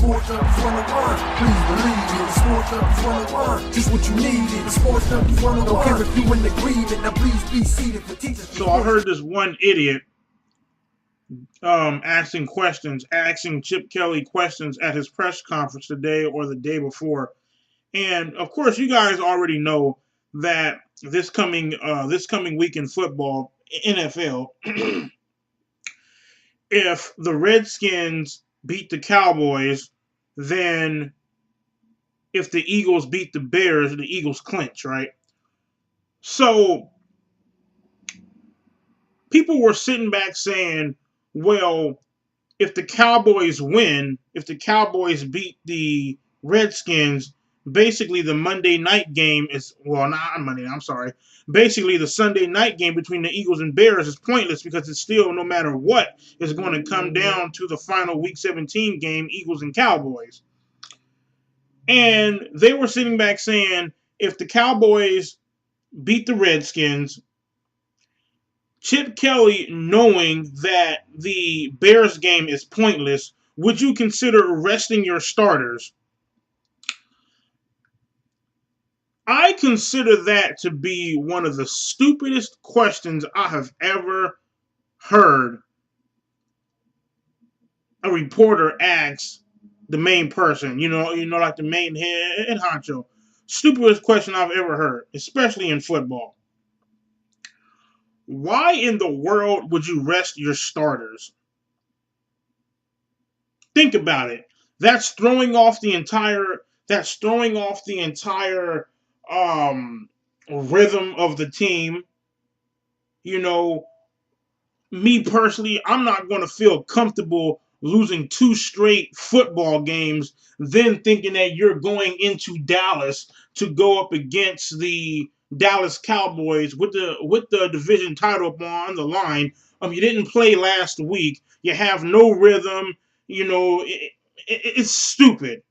Sports Nuggets 101. Please believe it. Sports Nuggets 101. Just what you needed. Sports Nuggets 101. Don't care if you in agreement. Now please be seated for teachers. So I heard this one idiot asking Chip Kelly questions at his press conference today or the day before. And of course, you guys already know that this coming week in football, NFL, if the Redskins beat the Cowboys, then if the Eagles beat the Bears, the Eagles clinch, right? So people were sitting back saying, well, if the Cowboys win, if the Cowboys beat the Redskins, basically the Monday night game is, well, not Monday, I'm sorry. Basically the Sunday night game between the Eagles and Bears is pointless because it's still, no matter what, is going to come down to the final Week 17 game, Eagles and Cowboys. And they were sitting back saying, if the Cowboys beat the Redskins, Chip Kelly, knowing that the Bears game is pointless, would you consider resting your starters? I consider that to be one of the stupidest questions I have ever heard a reporter ask the main person, like the main head honcho. Stupidest question I've ever heard, especially in football. Why in the world would you rest your starters? Think about it. That's throwing off the entire rhythm of the team. Me personally, I'm not going to feel comfortable losing 2 straight football games, then thinking that you're going into Dallas to go up against the Dallas Cowboys with the division title on the line. You didn't play last week. You have no rhythm. It's stupid.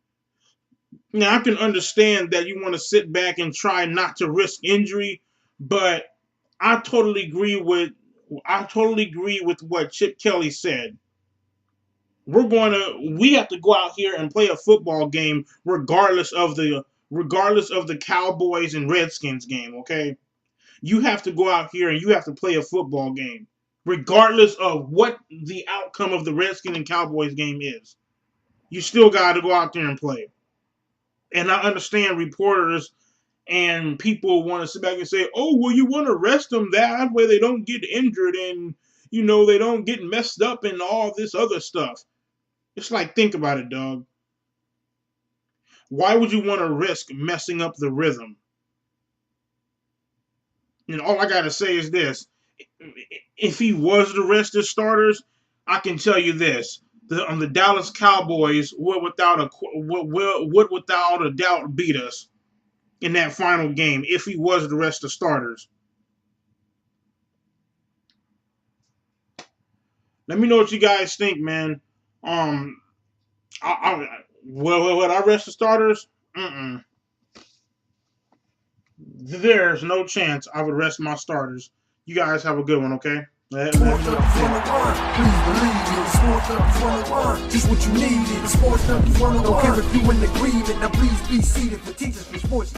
Now, I can understand that you want to sit back and try not to risk injury, but I totally agree with what Chip Kelly said. We have to go out here and play a football game regardless of the Cowboys and Redskins game, okay? You have to go out here and you have to play a football game regardless of what the outcome of the Redskins and Cowboys game is. You still got to go out there and play. And I understand reporters and people want to sit back and say, oh, well, you want to rest them that way they don't get injured and, they don't get messed up and all this other stuff. It's like, think about it, dog. Why would you want to risk messing up the rhythm? All I got to say is this. If he was to rest his starters, I can tell you this. The Dallas Cowboys would without a doubt beat us in that final game if he was to rest the starters. Let me know what you guys think, man. Would I rest the starters? There's no chance I would rest my starters. You guys have a good one, okay? Sports Nuggets 101. Please believe it. Sports Nuggets 101. Just what you needed. Sports Nuggets 101. Don't care if you in agreement. Now please be seated for teachers for sports.